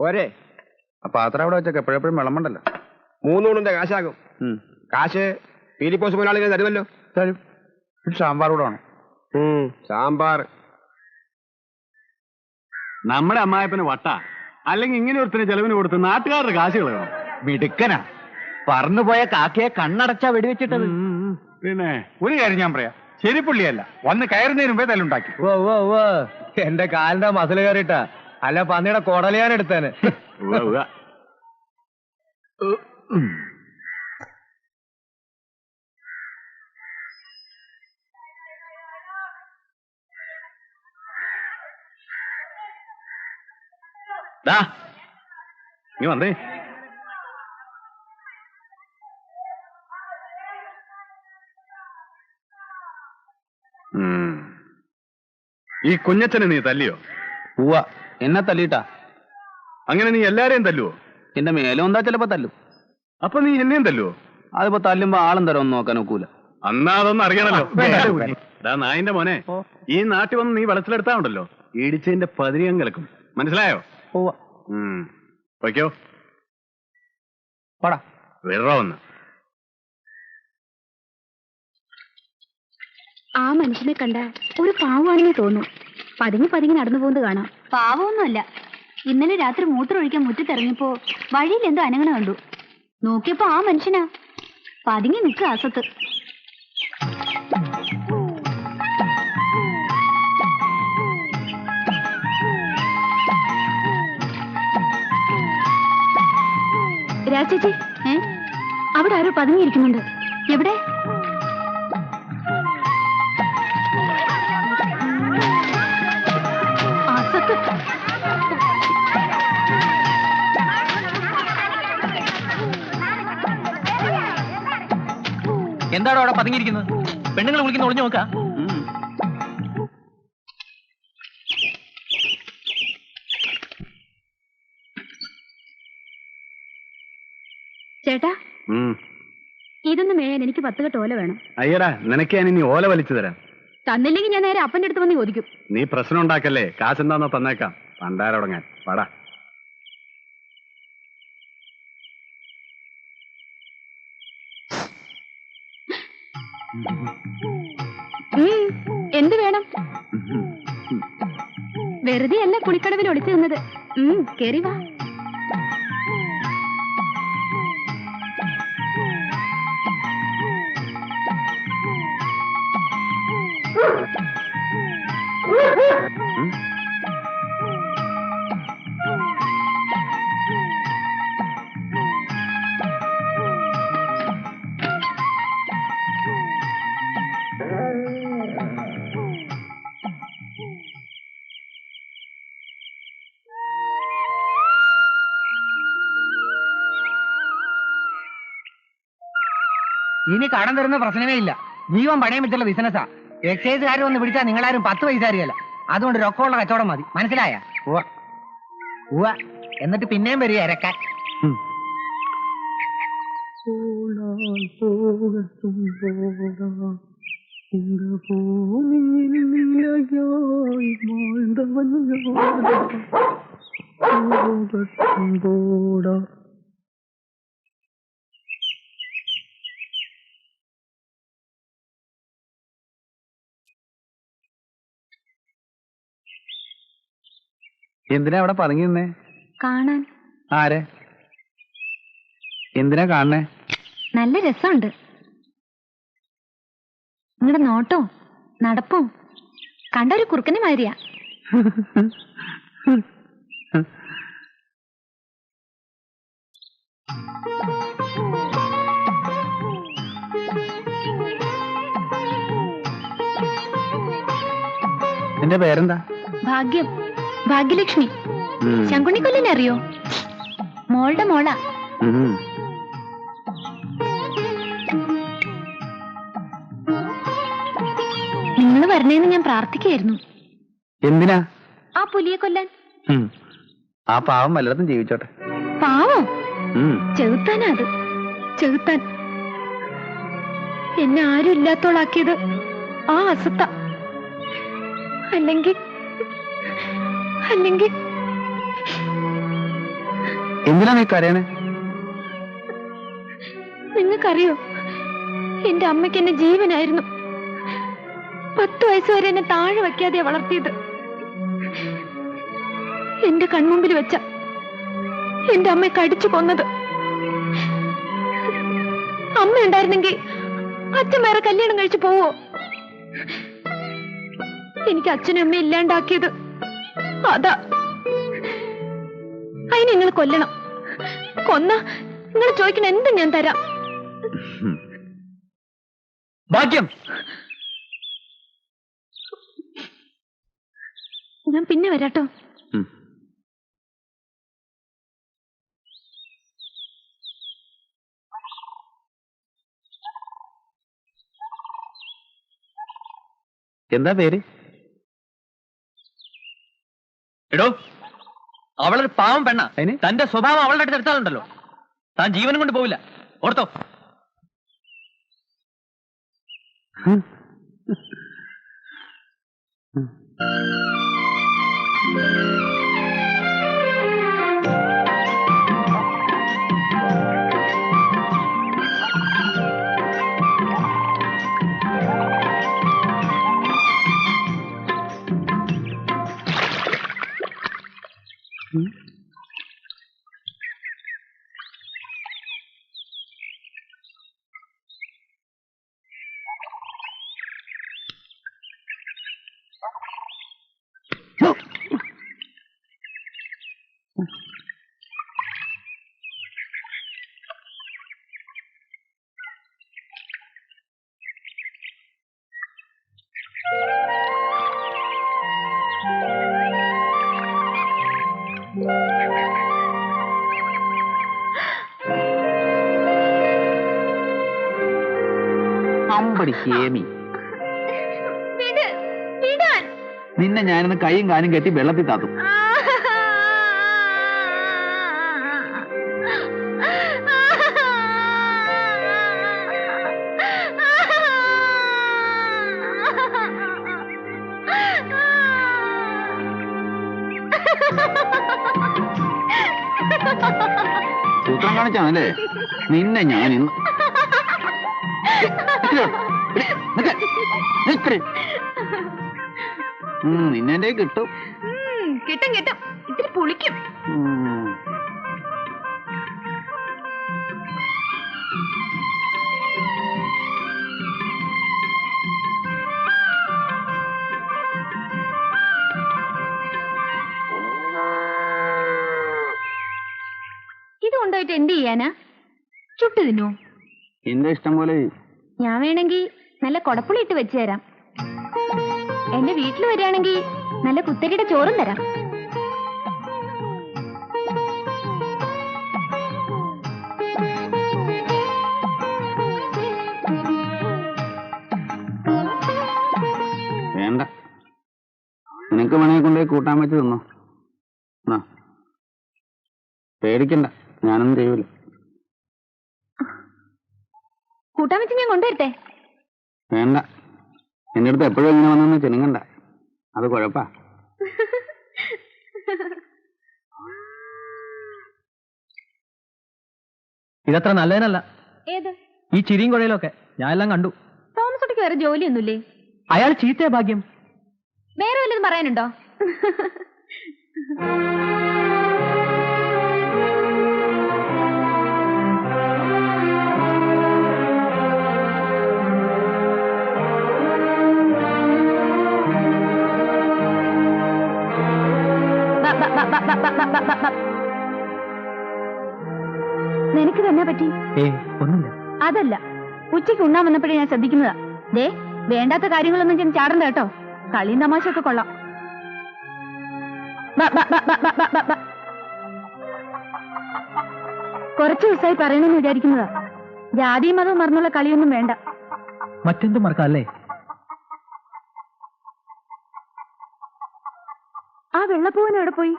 പോരെ? പാത്രം അവിടെ വെച്ചൊക്കെ എപ്പോഴെപ്പോഴും വിളമ്പണ്ടല്ലോ. 3 ഊണിന്റെ കാശാകും. കാശ് ഫിലിപ്പോസ് മുതലാളികൾ തരുമല്ലോ. തരും. സാമ്പാർ കൂടെ വേണം. സാമ്പാർ. നമ്മുടെ അമ്മായപ്പന് വട്ട, അല്ലെങ്കിൽ ഇങ്ങനെ ഒരുത്തിന് ചെലവിന് കൊടുത്ത് നാട്ടുകാരുടെ കാശ് കളയണം. മിടുക്കനാ. പറന്നുപോയ കാക്കയെ കണ്ണടച്ചാ വെടിവെച്ചിട്ടത്. പിന്നെ ഒരു കാര്യം ഞാൻ പറയാം, ശരി പുള്ളിയല്ല, വന്ന് കയറുന്നതിന് മുമ്പേ തല്ലുണ്ടാക്കി. എന്റെ കാലിന്റെ മസിൽ കയറിയിട്ടാ, അല്ല പന്നിയുടെ കൊടലിയാൻ എടുത്തേന്. നീ വന്നേ. ഈ കുഞ്ഞച്ചനെ നീ തല്ലിയോ? ഉവ്വ, എന്നെ തല്ലിട്ടാ. അങ്ങനെ നീ എല്ലാരെയും തല്ലുവോ? എന്റെ മേലും എന്താ ചിലപ്പോ തല്ലും. അപ്പൊ നീ എന്നെയും തല്ലുവോ? അതിപ്പോ തല്ലുമ്പോ ആളും തരം ഒന്നും നോക്കാൻ ഒക്കൂല. അന്നാ അതൊന്നും അറിയണല്ലോ. നായിന്റെ മോനെ, ഈ നാട്ടിൽ വന്ന് നീ വെളച്ചിലെടുത്താണ്ടല്ലോ, ഇടിച്ചതിന്റെ 10 കിടക്കും. മനസ്സിലായോ? വയ്ക്കോ പടാ വിടറോ ഒന്ന്. ആ മനുഷ്യനെ കണ്ട ഒരു പാവമാണെന്ന് തോന്നും. പതുങ്ങി നടന്നു പോകുന്നത് കാണാം. പാവമൊന്നുമല്ല. ഇന്നലെ രാത്രി മൂത്രമൊഴിക്കാൻ മുറ്റത്തിറങ്ങിയപ്പോ വഴിയിൽ എന്തോ അനങ്ങണ കണ്ടു. നോക്കിയപ്പോ ആ മനുഷ്യനാ പതുങ്ങി നിൽക്കുക അസത്ത്. രാജേച്ചി, അവിടെ ആരോ പതുങ്ങിയിരിക്കുന്നുണ്ട്. എവിടെ? എന്താണോ അവിടെ പതുങ്ങിയിരിക്കുന്നത്? പെണ്ണുങ്ങൾ വിളിക്കുന്ന ഒളിഞ്ഞു നോക്ക. ചേട്ടാ, ഇതൊന്നും മേയാൻ എനിക്ക് 10 കെട്ട് ഓല വേണം. അയ്യടാ, നിനക്ക് ഞാൻ ഇനി ഓല വലിച്ചു തരാം. തന്നില്ലെങ്കിൽ ഞാൻ നേരെ അപ്പന്റെ അടുത്ത് വന്ന് ചോദിക്കും. നീ പ്രശ്നം ഉണ്ടാക്കല്ലേ, കാശെന്താന്നോ തന്നേക്കാം. പണ്ടാരോടങ്ങാൻ പാടാ. എന്ത് വേണം? വെറുതെ അല്ല കുളിക്കടവിൽ ഒളിച്ചു നിന്നത്. കേറി വാ. ഇനി കടം തരുന്ന പ്രശ്നമേ ഇല്ല. ജീവൻ പണയം വെച്ചുള്ള ബിസിനസ്സാ. എക്സൈസുകാർ വന്ന് പിടിച്ചാൽ നിങ്ങളാരും 10 പൈസ അറിയല്ല. അതുകൊണ്ട് രൊക്കമുള്ള കച്ചവടം മതി. മനസ്സിലായ? ഉവ്വ. എന്നിട്ട് പിന്നെയും വരിക ഇരക്കാൻ. എന്തിനാ അവിടെ പതുങ്ങി നിന്നേ? കാണാൻ. ആരെ? എന്തിനാ കാണണേ? നല്ല രസമുണ്ട്. നിങ്ങളുടെ നോട്ടോ നടപ്പും കണ്ടൊരു കുറുക്കനെ മാതിരിയാ. എന്റെ പേരെന്താ? ഭാഗ്യം. ഭാഗ്യലക്ഷ്മി. ശങ്കുണ്ണിക്കൊല്ലിനെ അറിയോ? മോളുടെ മോളാ. നിങ്ങൾ വരണേന്ന് ഞാൻ പ്രാർത്ഥിക്കായിരുന്നു. എന്തിനാ? ആ പുലിയെ കൊല്ലാൻ. ആ പാവം വല്ലതും ജീവിച്ചോട്ടെ. പാവം? ചെറുത്താനാ അത്. ചെറുത്താൻ. എന്നെ ആരും ഇല്ലാത്തോളാക്കിയത് ആ അസത്ത. അല്ലെങ്കിൽ എന്തിനാ നീ കരയണേ? നിങ്ങൾക്കറിയോ, എന്റെ അമ്മയ്ക്ക് എന്നെ ജീവനായിരുന്നു. 10 വയസ്സ് വരെ എന്നെ താഴെ വയ്ക്കാതെ വളർത്തിയത്. എന്റെ കൺമുമ്പിൽ വെച്ച എന്റെ അമ്മയെ കടിച്ചു കൊന്നത്. അമ്മ ഉണ്ടായിരുന്നെങ്കിൽ അച്ഛൻ വേറെ കല്യാണം കഴിച്ചു പോവോ? എനിക്ക് അച്ഛനും അമ്മ ഇല്ലാണ്ടാക്കിയത് അതാ. അതിന് നിങ്ങൾ കൊല്ലണം. കൊന്ന നിങ്ങൾ ചോദിക്കണ എന്തും ഞാൻ തരാം. ഭാഗ്യം. ഞാൻ പിന്നെ വരാട്ടോ. എന്താ പേര്? എടോ, അവളൊരു പാവം പെണ്ണ. തന്റെ സ്വഭാവം അവളുടെ അടുത്ത് എടുത്താലുണ്ടല്ലോ, താൻ ജീവനും കൊണ്ട് പോവില്ല. ഓർത്തോ? നിന്നെ ഞാനിന്ന് കൈയും കാലും കെട്ടി വെള്ളത്തിൽ താത്തും. സൂത്രം കാണിച്ചാണല്ലേ നിന്നെ ഞാൻ ഇന്ന്. നിന്നെ കിട്ടും. കിട്ടും കിട്ടും. ഇത്തിരി പുളിക്കും. ഇത് കൊണ്ടുപോയിട്ട് എന്ത് ചെയ്യാനാ? ചുട്ടു തിന്നോ? എന്റെ ഇഷ്ടം പോലെ. ഞാൻ വേണമെങ്കിൽ നല്ല കൊടപ്പുളി ഇട്ട് വെച്ചു തരാം. എന്റെ വീട്ടിൽ വരികയാണെങ്കിൽ നല്ല കുത്തരിയുടെ ചോറും തരാം. വേണ്ട, നിനക്ക് വേണമെങ്കിൽ കൊണ്ടുപോയി കൂട്ടാൻ വെച്ച് തിന്നോ. പേടിക്കണ്ട, ഞാനൊന്നും ചെയ്യൂല. കൂട്ടാൻ വെച്ച് ഞാൻ കൊണ്ടുവരട്ടെ? വേണ്ട, എന്റെ അടുത്ത് എപ്പോഴും ഇങ്ങനെ വന്നൊന്ന് ചെനുങ്ങണ്ട, അത് കുഴപ്പാ. ഇതത്ര നല്ലതിനല്ല. ഏത്? ഈ ചിരിയും കുഴയിലൊക്കെ ഞാൻ എല്ലാം കണ്ടു. തോമസുട്ടിക്ക് വേറെ ജോലിയൊന്നുമില്ലേ? അയാൾ ചീത്തയ ഭാഗ്യം. വേറെ വല്ലതും പറയാനുണ്ടോ? നിനക്ക് തന്നെ പറ്റി? ഒന്നുമില്ല. അതല്ല, ഉച്ചയ്ക്ക് ഉണ്ണാൻ വന്നപ്പോഴേ ഞാൻ ശ്രദ്ധിക്കുന്നതാ. ദേ, വേണ്ടാത്ത കാര്യങ്ങളൊന്നും ഞാൻ ചാടണ്ട കേട്ടോ. കളിയും തമാശയൊക്കെ കൊള്ളാം. കുറച്ചു ദിവസമായി പറയണമെന്ന് വിചാരിക്കുന്നതാ. ജാതിയും മതവും മറന്നുള്ള കളിയൊന്നും വേണ്ട. മറ്റെന്തും മറക്കല്ലേ? ആ വെള്ളപ്പൂവൻ എവിടെ പോയി?